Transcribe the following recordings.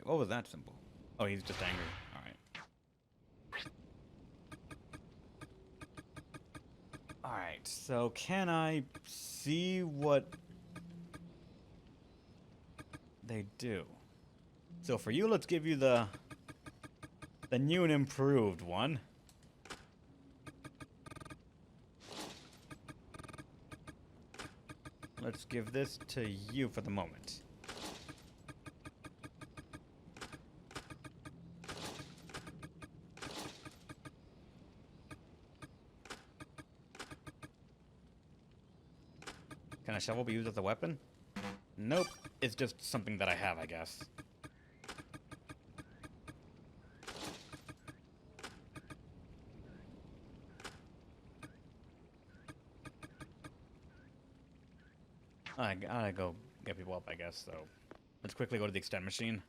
What was that symbol? Oh, he's just angry. Alright. Alright, so can I see what they do? So for you, let's give you the new and improved one. Let's give this to you for the moment. Can a shovel be used as a weapon? Nope. It's just something that I have, I guess. I gotta go get people up, I guess, so let's quickly go to the extend machine.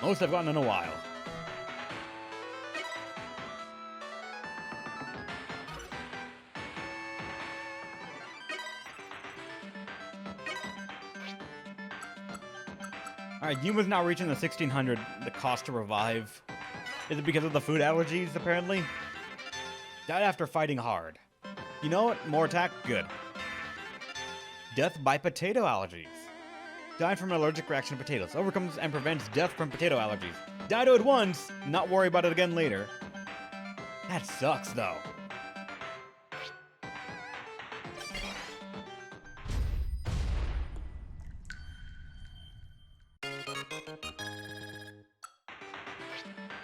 Most I've gotten in a while. Alright, Yuma's now reaching the 1600, the cost to revive. Is it because of the food allergies, apparently? Died after fighting hard. You know what? More attack? Good. Death by potato allergies. Died from an allergic reaction to potatoes. Overcomes and prevents death from potato allergies. Die to it once, not worry about it again later. That sucks, though.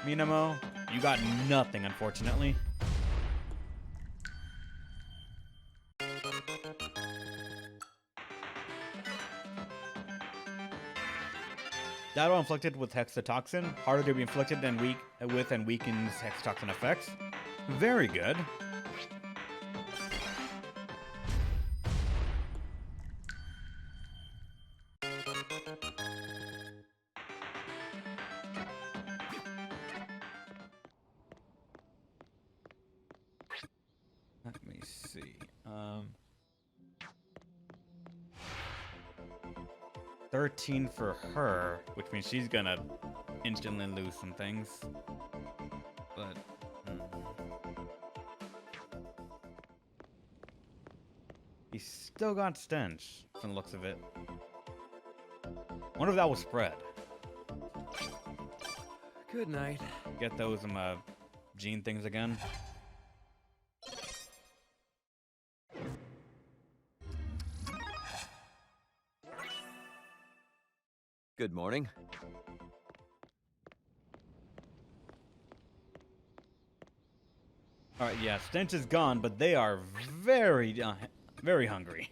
Minamo, you got nothing, unfortunately. Dado inflicted with hexatoxin, harder to be inflicted than with and weakens hexatoxin effects. Very good. Let me see. 13 for her, which means she's gonna instantly lose some things. But he's still got stench from the looks of it. Wonder if that will spread. Good night. Get those gene things again. Good morning. Alright, yeah, stench is gone, but they are very, very hungry.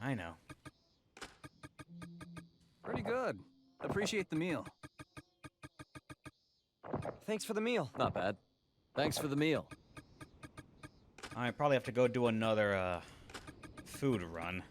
I know. Pretty good. Appreciate the meal. Thanks for the meal. Not bad. Thanks for the meal. I probably have to go do another, food run.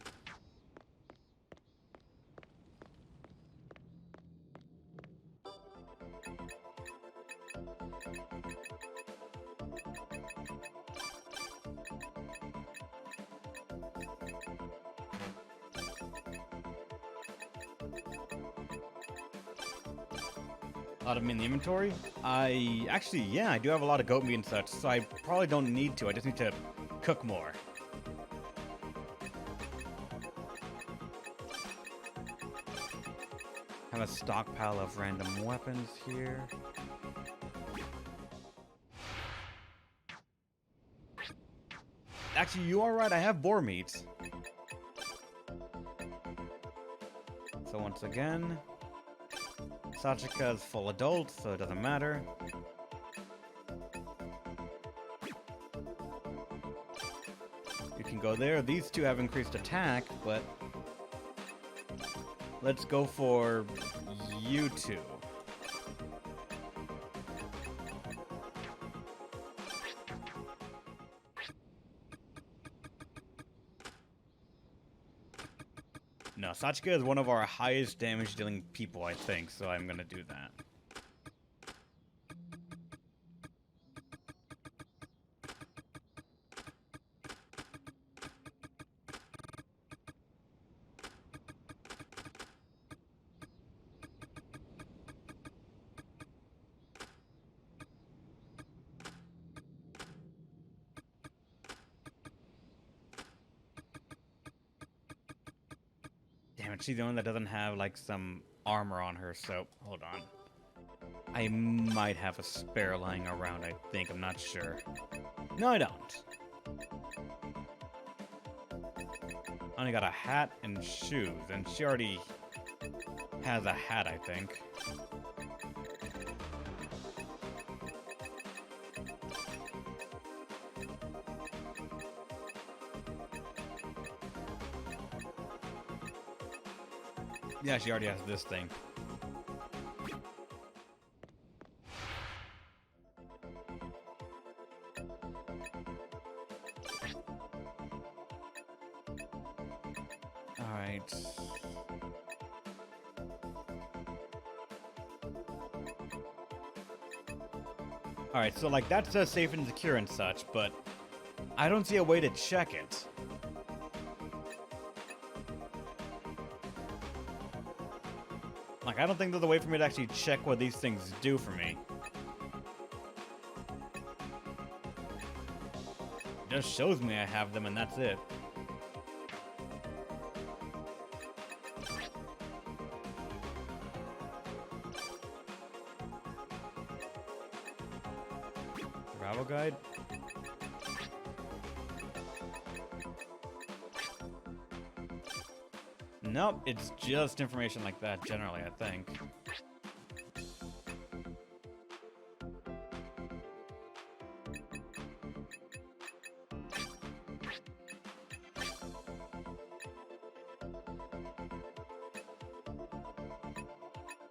A lot of meat in the inventory? Yeah, I do have a lot of goat meat and such, so I probably don't need to. I just need to cook more. Have a stockpile of random weapons here. Actually, you are right, I have boar meat. So once again, Sachika is full adult, so it doesn't matter. You can go there. These two have increased attack, but let's go for you two. No, Sachika is one of our highest damage dealing people, I think, so I'm gonna do that. Damn it, she's the one that doesn't have, like, some armor on her, so hold on. I might have a spare lying around, I think. I'm not sure. No, I don't. I only got a hat and shoes, and she already has a hat, I think. Yeah, she already has this thing. Alright. Alright, so like that says safe and secure and such, but I don't see a way to check it. Like, I don't think there's a way for me to actually check what these things do for me. It just shows me I have them and that's it. Survival guide? Nope, it's just information like that generally, I think.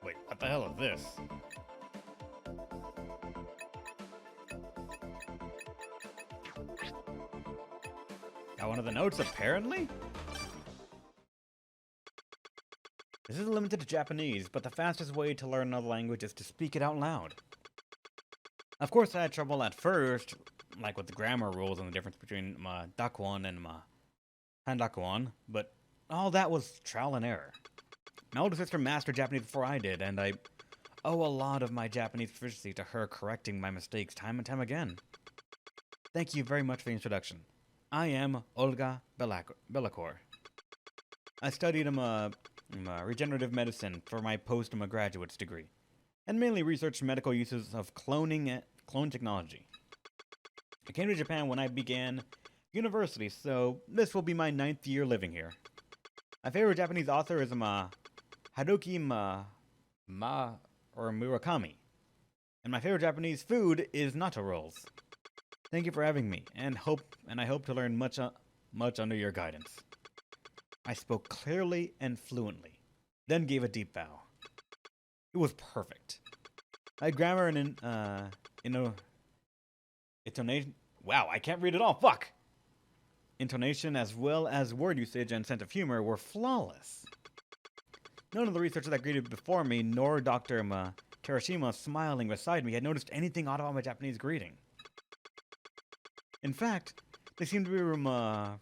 Wait, what the hell is this? Got one of the notes, apparently? This is limited to Japanese, but the fastest way to learn another language is to speak it out loud. Of course, I had trouble at first, like with the grammar rules and the difference between my dakuon and my handakuon, but all that was trial and error. My older sister mastered Japanese before I did, and I owe a lot of my Japanese proficiency to her correcting my mistakes time and time again. Thank you very much for the introduction. I am Olga Belakor. I studied regenerative medicine for my post-graduate's degree, and mainly researched medical uses of clone technology. I came to Japan when I began university, so this will be my 9th year living here. My favorite Japanese author is Haruki Murakami, and my favorite Japanese food is natto rolls. Thank you for having me, and I hope to learn much under your guidance. I spoke clearly and fluently, then gave a deep bow. It was perfect. My grammar and intonation. Wow, I can't read it all. Fuck. Intonation, as well as word usage and sense of humor, were flawless. None of the researchers that greeted before me, nor Dr. Terashima smiling beside me, had noticed anything odd about my Japanese greeting. In fact, they seemed to be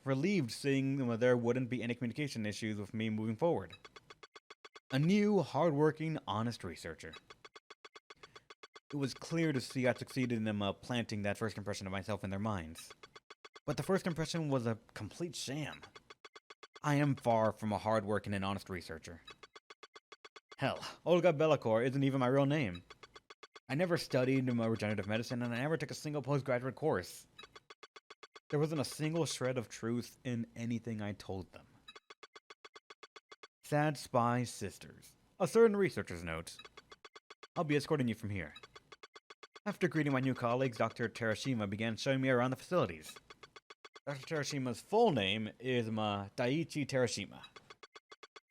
relieved seeing there wouldn't be any communication issues with me moving forward. A new, hard-working, honest researcher. It was clear to see I succeeded in planting that first impression of myself in their minds. But the first impression was a complete sham. I am far from a hard-working and honest researcher. Hell, Olga Belakor isn't even my real name. I never studied regenerative medicine, and I never took a single postgraduate course. There wasn't a single shred of truth in anything I told them. Sad spy sisters. A certain researcher's note. I'll be escorting you from here. After greeting my new colleagues, Dr. Terashima began showing me around the facilities. Dr. Terashima's full name is Daiichi Terashima.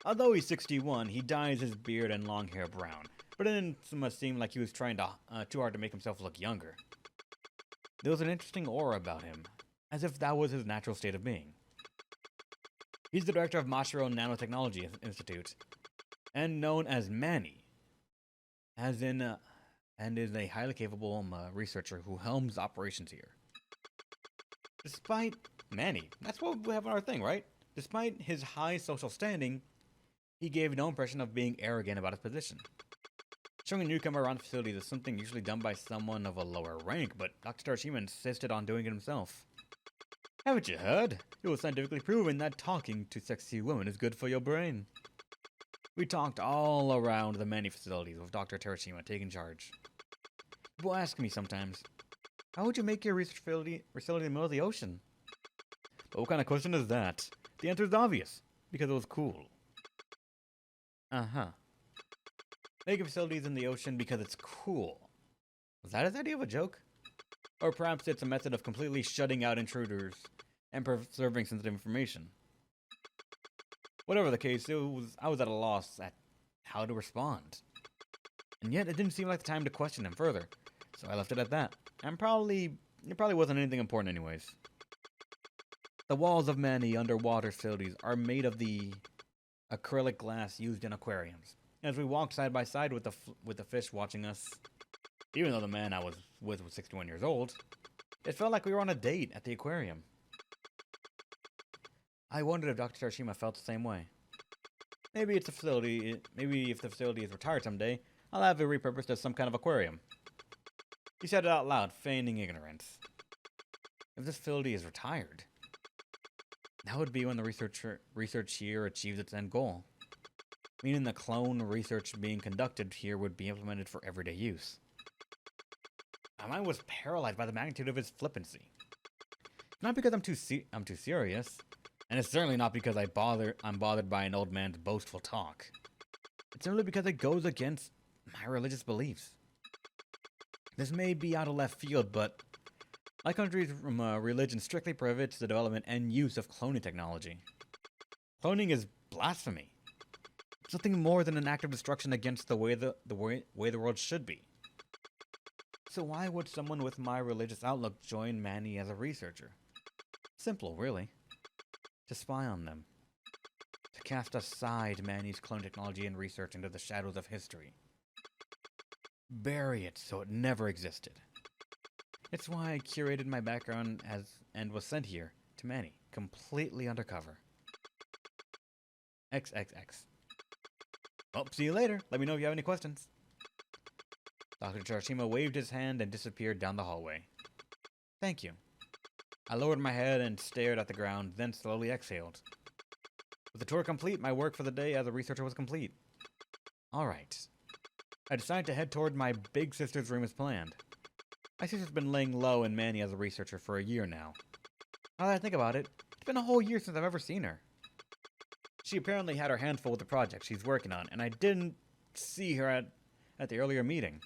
Although he's 61, he dyes his beard and long hair brown, but it didn't seem like he was trying too hard to make himself look younger. There was an interesting aura about him, as if that was his natural state of being. He's the director of Mashiro Nanotechnology Institute, and known as Manny, and is a highly capable researcher who helms operations here. Despite Manny, that's what we have on our thing, right? Despite his high social standing, he gave no impression of being arrogant about his position. Showing a newcomer around the facility is something usually done by someone of a lower rank, but Dr. Tarashima insisted on doing it himself. Haven't you heard? It was scientifically proven that talking to sexy women is good for your brain. We talked all around the many facilities with Dr. Tarashima taking charge. People ask me sometimes, how would you make your research facility in the middle of the ocean? But what kind of question is that? The answer is obvious, because it was cool. Uh-huh. Making facilities in the ocean because it's cool. Was that his idea of a joke? Or perhaps it's a method of completely shutting out intruders and preserving sensitive information. Whatever the case, I was at a loss at how to respond. And yet it didn't seem like the time to question him further, so I left it at that. And it probably wasn't anything important anyways. The walls of many underwater facilities are made of the acrylic glass used in aquariums. As we walked side by side with the fish watching us, even though the man I was with was 61 years old, it felt like we were on a date at the aquarium. I wondered if Dr. Tarashima felt the same way. Maybe if the facility is retired someday, I'll have it repurposed as some kind of aquarium. He said it out loud, feigning ignorance. If this facility is retired, that would be when the research here achieves its end goal. Meaning the clone research being conducted here would be implemented for everyday use. My mind was paralyzed by the magnitude of his flippancy. Not because I'm too serious, and it's certainly not because I'm bothered by an old man's boastful talk. It's simply because it goes against my religious beliefs. This may be out of left field, but my country's religion strictly prohibits the development and use of cloning technology. Cloning is blasphemy. It's nothing more than an act of destruction against the way the world should be. So why would someone with my religious outlook join Manny as a researcher? Simple, really. To spy on them. To cast aside Manny's clone technology and research into the shadows of history. Bury it so it never existed. It's why I curated my background and was sent here to Manny, completely undercover. XXX. Well, see you later. Let me know if you have any questions. Dr. Tarashima waved his hand and disappeared down the hallway. Thank you. I lowered my head and stared at the ground, then slowly exhaled. With the tour complete, my work for the day as a researcher was complete. Alright. I decided to head toward my big sister's room as planned. My sister's been laying low in Manny as a researcher for a year now. Now that I think about it, it's been a whole year since I've ever seen her. She apparently had her hands full with the project she's working on, and I didn't see her at the earlier meeting.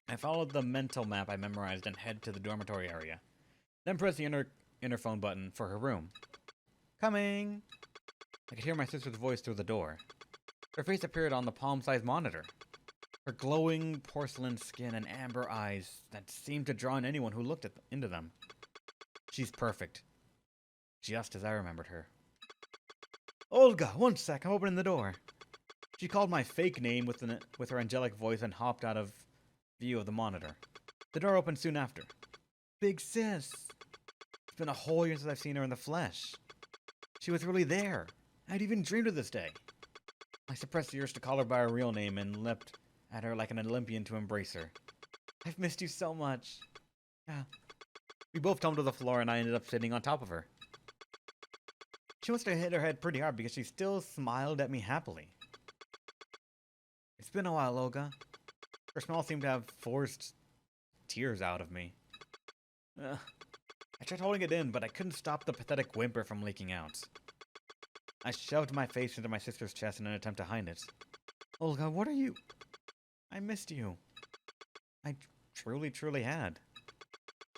I followed the mental map I memorized and head to the dormitory area. Then press the interphone button for her room. Coming! I could hear my sister's voice through the door. Her face appeared on the palm-sized monitor. Her glowing porcelain skin and amber eyes that seemed to draw in anyone who looked into them. She's perfect. Just as I remembered her. Olga, one sec, I'm opening the door. She called my fake name with her angelic voice and hopped out of view of the monitor. The door opened soon after. Big sis! It's been a whole year since I've seen her in the flesh. She was really there. I'd even dreamed of this day. I suppressed the urge to call her by her real name and leapt at her like an Olympian to embrace her. I've missed you so much. Yeah. We both tumbled to the floor and I ended up sitting on top of her. She must have hit her head pretty hard because she still smiled at me happily. It's been a while, Olga. Her smile seemed to have forced tears out of me. I tried holding it in, but I couldn't stop the pathetic whimper from leaking out. I shoved my face into my sister's chest in an attempt to hide it. Olga, what are you? I missed you. I truly had.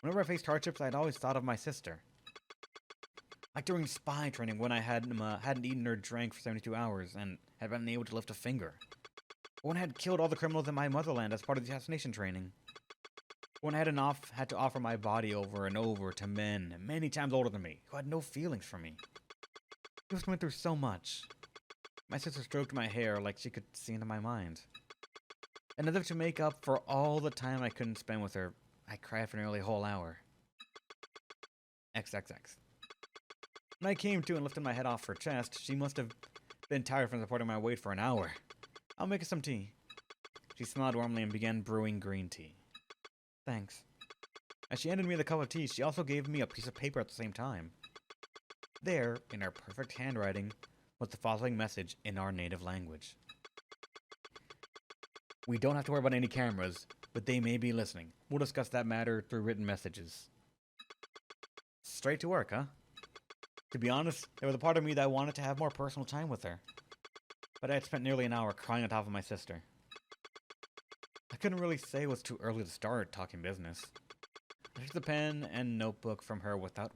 Whenever I faced hardships, I'd always thought of my sister. Like during spy training when I hadn't eaten or drank for 72 hours and had been able to lift a finger. Or when I had killed all the criminals in my motherland as part of the assassination training. When I had to offer my body over and over to men many times older than me who had no feelings for me. We just went through so much. My sister stroked my hair like she could see into my mind. And as if to make up for all the time I couldn't spend with her, I cried for nearly a whole hour. XXX. When I came to and lifted my head off her chest, she must have been tired from supporting my weight for an hour. I'll make her some tea. She smiled warmly and began brewing green tea. Thanks. As she handed me the cup of tea, she also gave me a piece of paper at the same time. There, in her perfect handwriting, was the following message in our native language. We don't have to worry about any cameras, but they may be listening. We'll discuss that matter through written messages. Straight to work, huh? To be honest, there was a part of me that wanted to have more personal time with her. But I had spent nearly an hour crying on top of my sister. I couldn't really say it was too early to start talking business. I took the pen and notebook from her without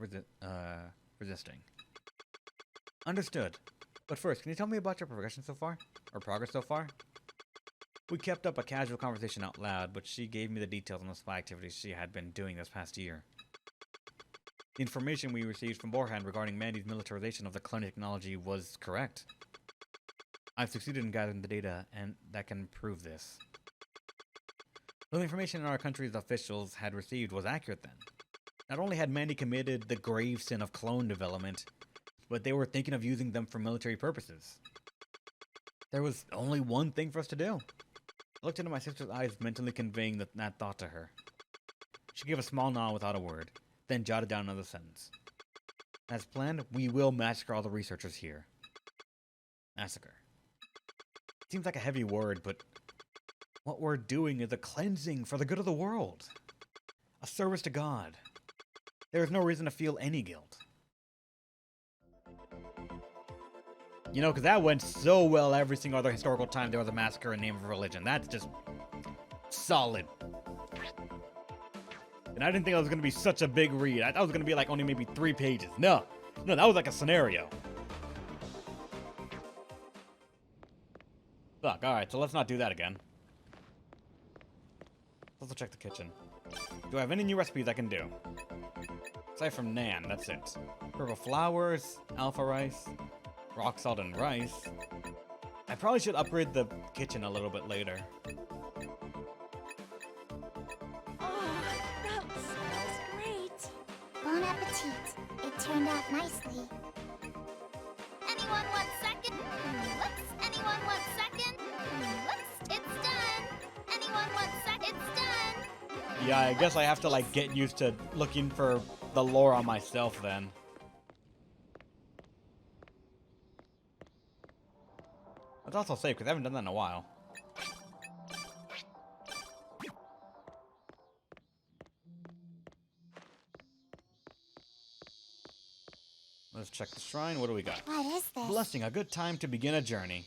resisting. Understood. But first, can you tell me about your progression so far? Or progress so far? We kept up a casual conversation out loud, but she gave me the details on the spy activities she had been doing this past year. The information we received from beforehand regarding Mandy's militarization of the cloning technology was correct. I've succeeded in gathering the data and that can prove this. The information our country's officials had received was accurate then. Not only had Mandy committed the grave sin of clone development, but they were thinking of using them for military purposes. There was only one thing for us to do. I looked into my sister's eyes, mentally conveying that thought to her. She gave a small nod without a word, then jotted down another sentence. As planned, we will massacre all the researchers here. Massacre. Seems like a heavy word, but what we're doing is a cleansing for the good of the world. A service to God. There is no reason to feel any guilt. You know, because that went so well every single other historical time there was a massacre in the name of religion. That's just solid. And I didn't think it was going to be such a big read. I thought it was going to be like only maybe 3 pages. No, that was like a scenario. Fuck, alright, so let's not do that again. Let's check the kitchen. Do I have any new recipes I can do? Aside from Nan, that's it. Purple flowers, alpha rice, rock salt and rice. I probably should upgrade the kitchen a little bit later. Oh, that smells great. Bon appetit. It turned out nicely. Anyone want second? Whoops. Anyone want second? Whoops. It's done. Anyone want second? It's done. Yeah, I guess I have to like get used to looking for the lore on myself then. That's also safe because I haven't done that in a while. Let's check the shrine. What do we got? What is this? Blessing, a good time to begin a journey.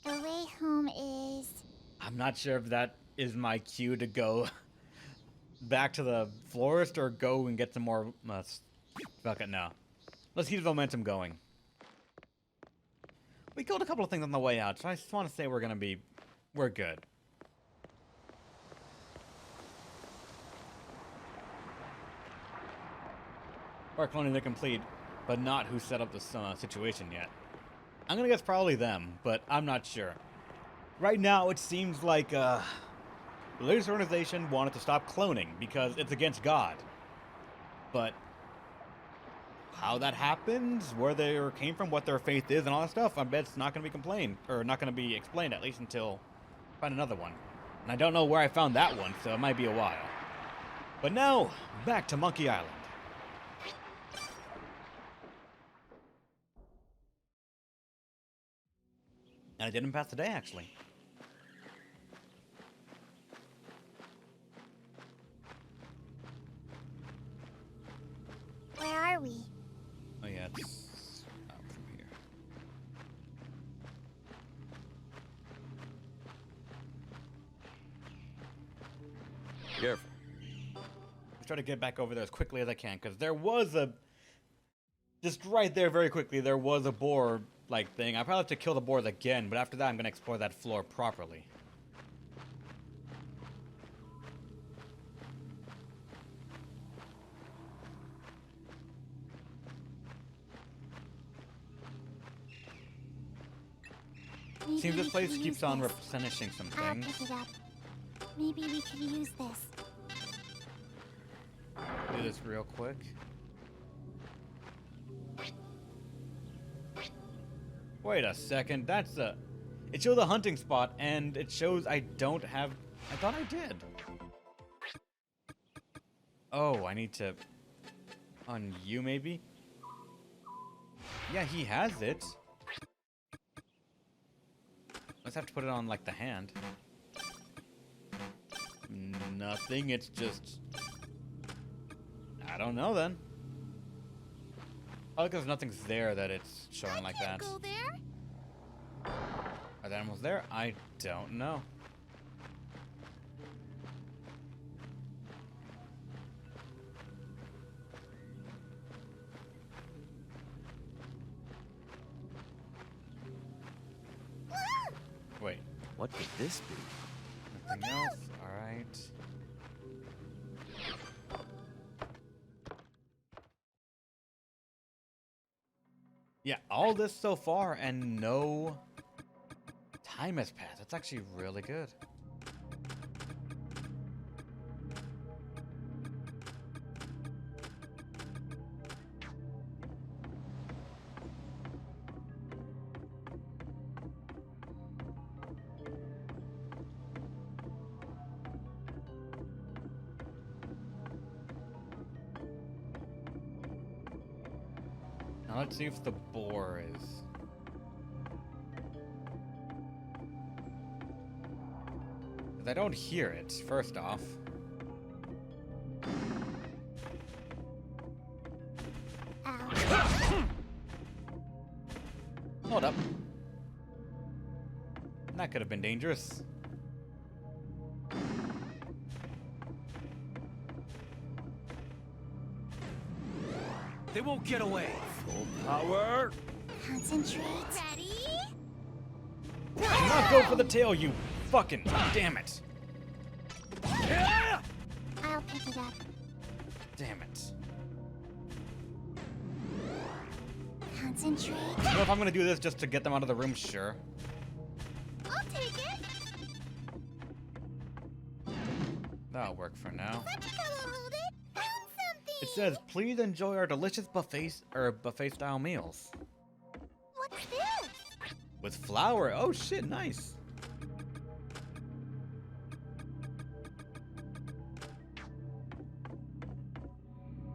The way home is... I'm not sure if that is my cue to go back to the florist or go and get some more... fuck it, no. Let's keep the momentum going. We killed a couple of things on the way out, so I just want to say we're good. Our cloning are complete, but not who set up this situation yet. I'm gonna guess probably them, but I'm not sure. Right now, it seems like the religious organization wanted to stop cloning because it's against God. But how that happens, where they came from, what their faith is, and all that stuff, I bet it's not going to be complained, or not going to be explained, at least until I find another one. And I don't know where I found that one, so it might be a while. But now, back to Monkey Island. And I didn't pass the day, actually. Where are we? Oh yeah, it's out from here. Careful. Let's try to get back over there as quickly as I can, because there was just right there very quickly, there was a boar-like thing. I probably have to kill the boars again, but after that I'm going to explore that floor properly. Maybe Seems this we place could keeps use on this. replenishing some I'll things. pick it up. Maybe we could use this. Do this real quick. Wait a second, that's a... It shows a hunting spot, and it shows I don't have... I thought I did. Oh, I need to... On you, maybe? Yeah, he has it. Let's have to put it on, like, the hand. Nothing, it's just... I don't know, then. Oh, because nothing's there that it's showing like that. Go there? Are the animals there? I don't know. Wait, What could this be? nothing else? Alright. Yeah, all this so far and no time has passed. That's actually really good. Now let's see if the boar is. 'Cause I don't hear it, first off. Ow. Hold up. That could have been dangerous. They won't get away. Full power. Concentrate. Ready? Do not go for the tail, you fucking damn it. I'll pick it up. Damn it. Concentrate. You know, if I'm gonna do this just to get them out of the room, sure. I'll take it. That'll work for now. Hold it. Found something. It says, please enjoy our delicious buffet style meals. What's this? With flour. Oh shit, nice.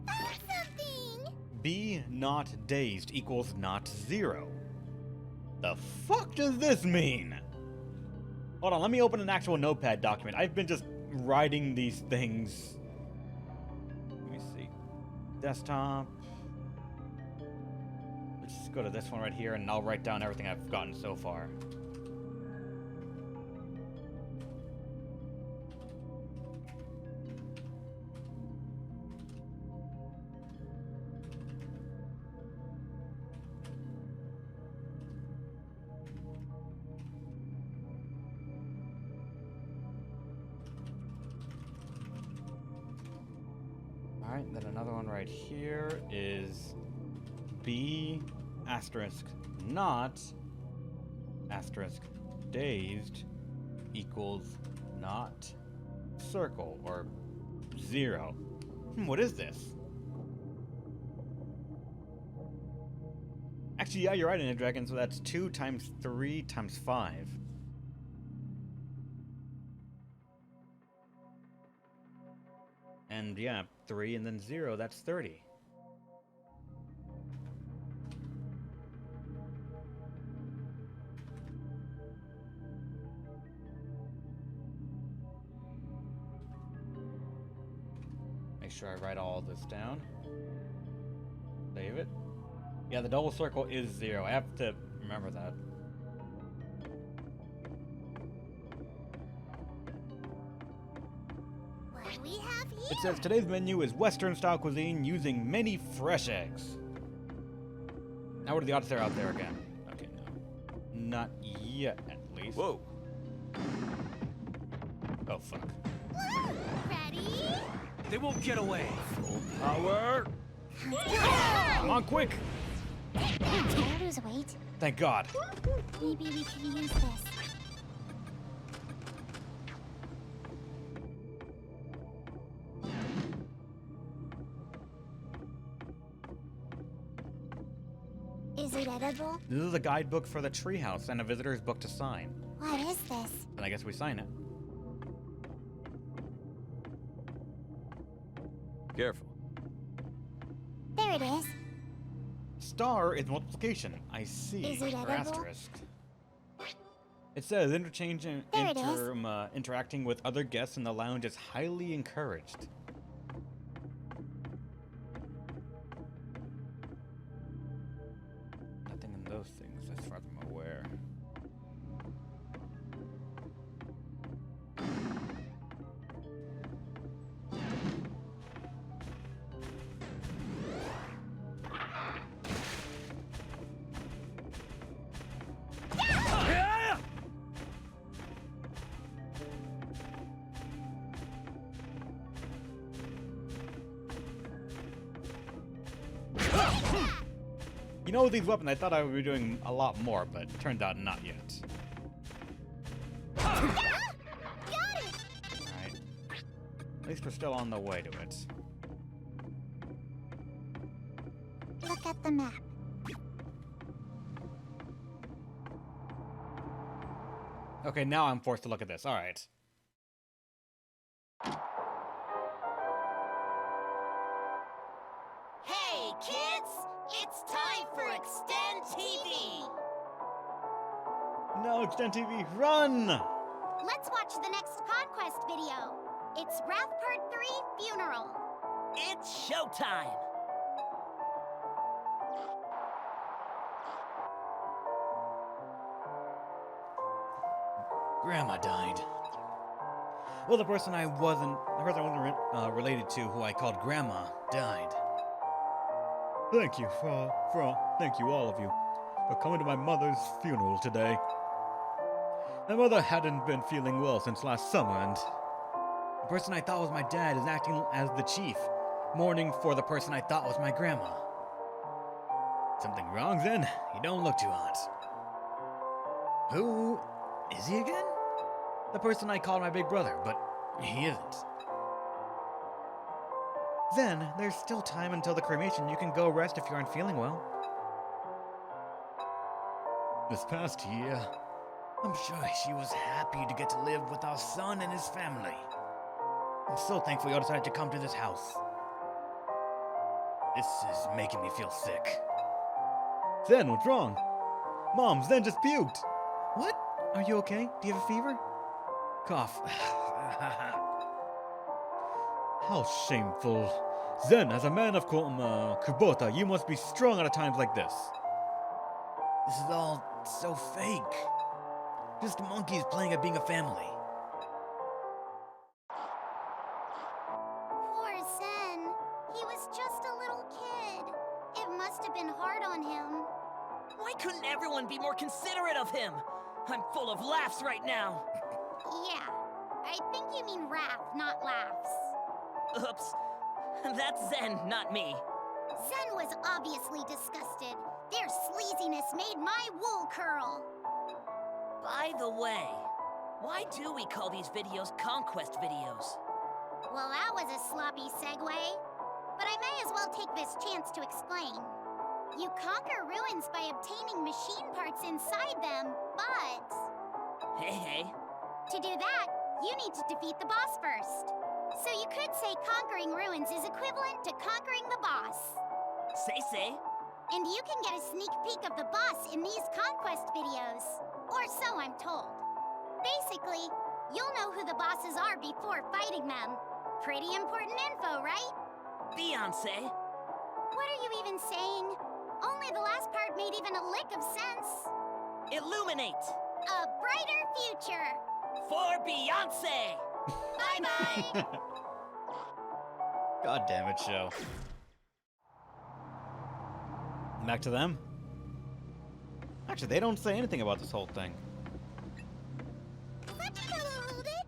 Found something. Be not dazed equals not zero. The fuck does this mean? Hold on, let me open an actual notepad document. I've been just writing these things. Let me see. Desktop. Let's just go to this one right here and I'll write down everything I've gotten so far. Alright, then another one right here is B asterisk not asterisk dazed equals not circle or zero. What is this? Actually, yeah, you're right, Ninja Dragon, so that's 2 times 3 times 5. And yeah, 3 and then 0, that's 30. Make sure I write all this down. Save it. Yeah, the double circle is 0. I have to remember that. What do we have here? It says today's menu is Western style cuisine using many fresh eggs. Now what are the odds they're out there again? Okay, no. Not yet, at least. Whoa. Oh, fuck. Ready? They won't get away. Full power. Come on, quick! Did I lose weight? Thank God. Maybe we can use this. Is it edible? This is a guidebook for the treehouse and a visitor's book to sign. What is this? And I guess we sign it. Careful. There it is. Star is multiplication. I see. Is it Or edible? asterisk. It says There it is. interacting with other guests in the lounge is highly encouraged. Nothing in those things as far as I'm aware. You know, with these weapons, I thought I would be doing a lot more, but it turned out not yet. Got it! Alright. At least we're still on the way to it. Look at the map. Okay, now I'm forced to look at this. Alright. Hey, kids! It's time for Extend TV! No, Extend TV, run! Let's watch the next Conquest video. It's Wrath Part 3 Funeral. It's showtime! Grandma died. Well, the person I wasn't related to, who I called Grandma, died. Thank you thank you all of you for coming to my mother's funeral today. My mother hadn't been feeling well since last summer, and the person I thought was my dad is acting as the chief, mourning for the person I thought was my grandma. Something wrong, Zen? You don't look too hot. Who is he again? The person I called my big brother, but he isn't. Then, there's still time until the cremation. You can go rest if you aren't feeling well. This past year, I'm sure she was happy to get to live with our son and his family. I'm so thankful you all decided to come to this house. This is making me feel sick. Zen, what's wrong? Mom, Zen just puked. What? Are you okay? Do you have a fever? Cough. How shameful. Zen, as a man of Kubota, you must be strong at times like this. This is all so fake. Just monkeys playing at being a family. Poor Zen. He was just a little kid. It must have been hard on him. Why couldn't everyone be more considerate of him? I'm full of laughs right now. Yeah, I think you mean wrath, not laughs. Oops. That's Zen, not me. Zen was obviously disgusted. Their sleaziness made my wool curl. By the way, why do we call these videos Conquest videos? Well, that was a sloppy segue. But I may as well take this chance to explain. You conquer ruins by obtaining machine parts inside them, but... Hey. To do that, you need to defeat the boss first. So you could say conquering ruins is equivalent to conquering the boss. Say. And you can get a sneak peek of the boss in these Conquest videos. Or so I'm told. Basically, you'll know who the bosses are before fighting them. Pretty important info, right? Beyonce. What are you even saying? Only the last part made even a lick of sense. Illuminate. A brighter future. For Beyonce. Bye-bye. God damn it, show. Back to them. Actually, they don't say anything about this whole thing. Let me hold it.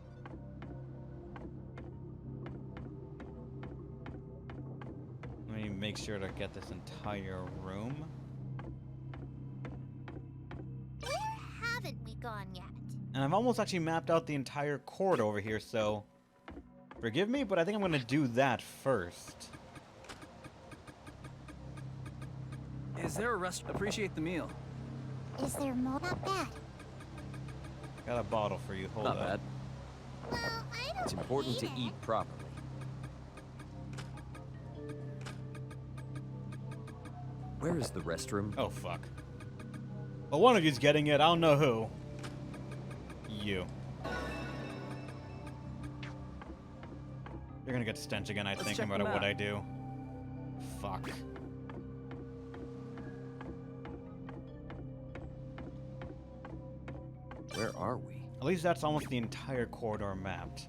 Let me make sure to get this entire room. And I've almost actually mapped out the entire corridor over here, so forgive me, but I think I'm gonna do that first. Is there a rest? Appreciate the meal. Is there more? Not bad. Got a bottle for you. Hold Not up. bad. Well, I don't It's important to eat properly. Where is the restroom? Oh, fuck. Well, one of you's getting it. I don't know who. You. You're gonna get stench again, I Let's think, no check matter them what out. I do. Fuck. Where are we? At least that's almost the entire corridor mapped.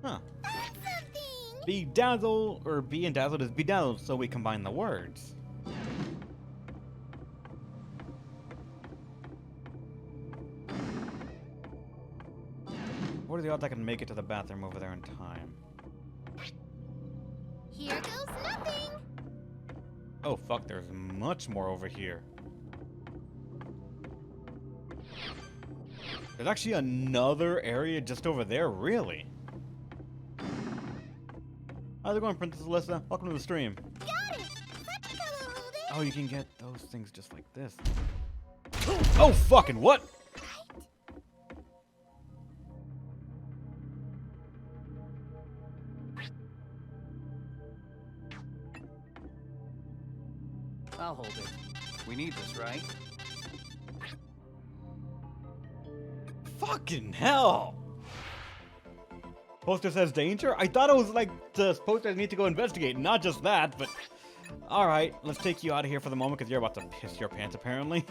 Huh. something. Bedazzle, or be and dazzled is bedazzled, so we combine the words. What are the odds I can make it to the bathroom over there in time? Here goes nothing. Oh fuck, there's much more over here. There's actually another area just over there, really? How's it going, Princess Alyssa? Welcome to the stream. Got it. Such a color hold it. Oh, you can get those things just like this. Oh, fucking what? I'll hold it. We need this, right? Fucking hell! Poster says danger? I thought it was like the poster need to go investigate, not just that, but... Alright, let's take you out of here for the moment because you're about to piss your pants apparently.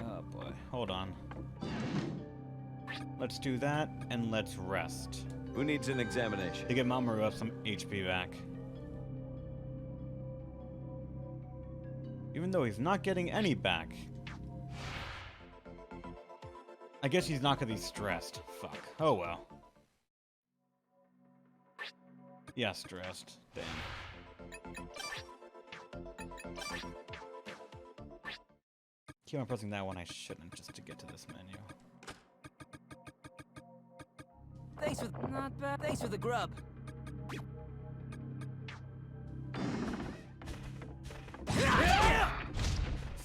Oh boy, hold on. Let's do that, and let's rest. Who needs an examination? To get Mamoru up some HP back. Even though he's not getting any back. I guess he's not gonna be stressed. Fuck. Oh well. Yeah, stressed. Damn. Keep on pressing that one, I shouldn't, just to get to this menu. Thanks for not bad. Thanks for the grub.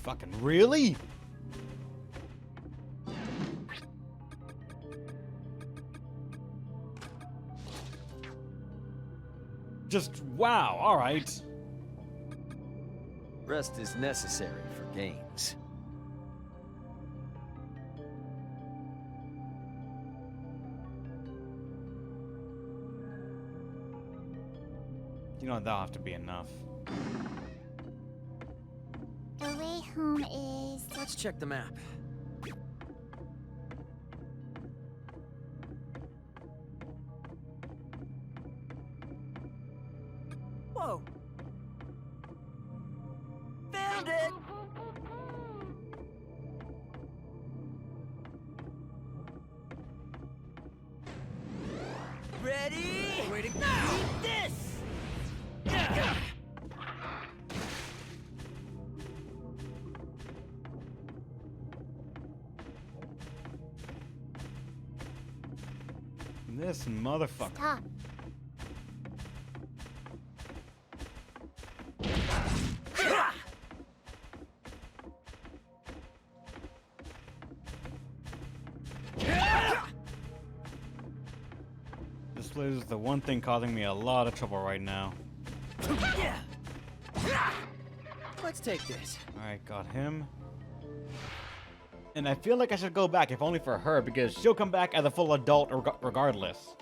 Fucking really? Just wow, alright. Rest is necessary for games. You know, that'll have to be enough. The way home is. Let's check the map. Whoa. Found it! Ready? Waiting now! Eat this! This motherfucker. Stop. This is the one thing causing me a lot of trouble right now. Let's take this. Alright, got him. And I feel like I should go back, if only for her, because she'll come back as a full adult regardless.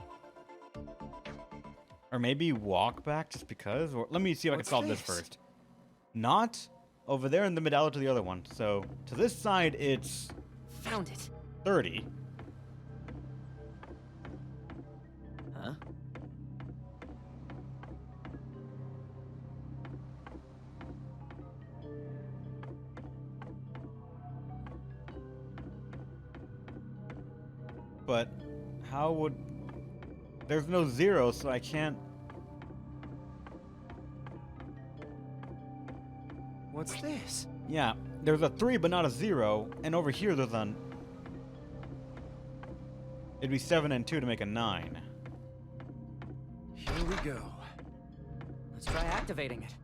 Or maybe walk back just because? Or let me see if I can solve this first. Not over there in the middle to the other one. So to this side, it's Found it. 30. Huh? But how would... There's no 0, so I can't... What's this? Yeah, there's a 3 but not a 0, and over here there's an... It'd be 7 and 2 to make a 9. Here we go. Let's try activating it.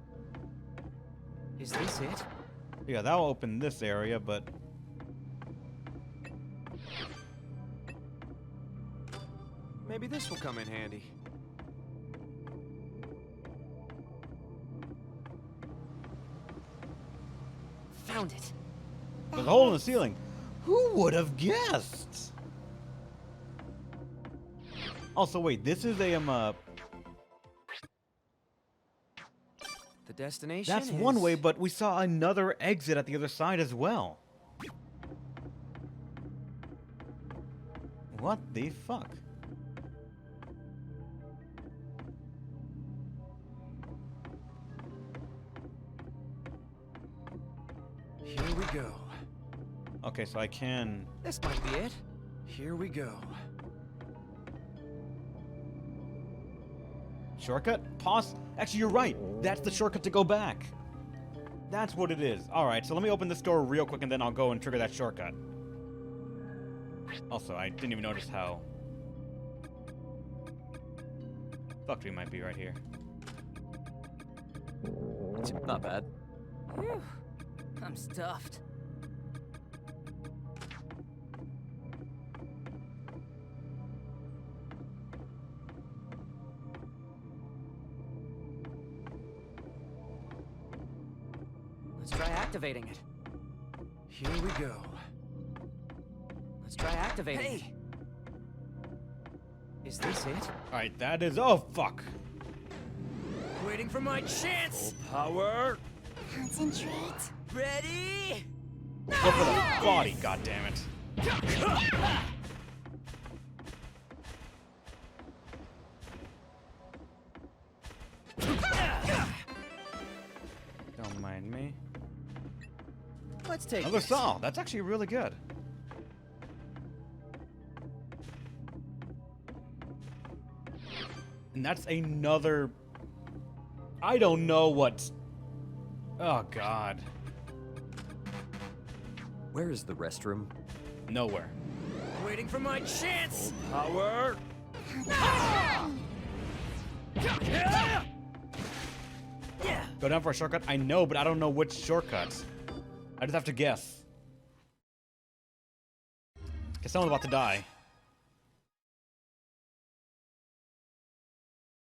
Is this it? Yeah, that'll open this area, but... Maybe this will come in handy. Found it. There's a hole in the ceiling. Who would have guessed? Also, wait, this is a, The destination That's is... one way, but we saw another exit at the other side as well. What the fuck? Here we go. Okay, so I can... This might be it. Here we go. Shortcut? Pause? Actually, you're right. That's the shortcut to go back. That's what it is. Alright, so let me open this door real quick and then I'll go and trigger that shortcut. Also, I didn't even notice how fucked we might be right here. Not bad. Whew. I'm stuffed. Let's try activating it. Here we go. Let's try activating it. Hey! Is this it? Alright, that is... Oh, fuck. Waiting for my chance! Power! Concentrate. Ready? Go for the body, goddammit. Don't mind me. Let's take Another this. saw. That's actually really good. And that's another... I don't know what... Oh, God. Where is the restroom? Nowhere. Waiting for my chance! Power! Go down for a shortcut? I know, but I don't know which shortcuts. I just have to guess. Because someone's about to die.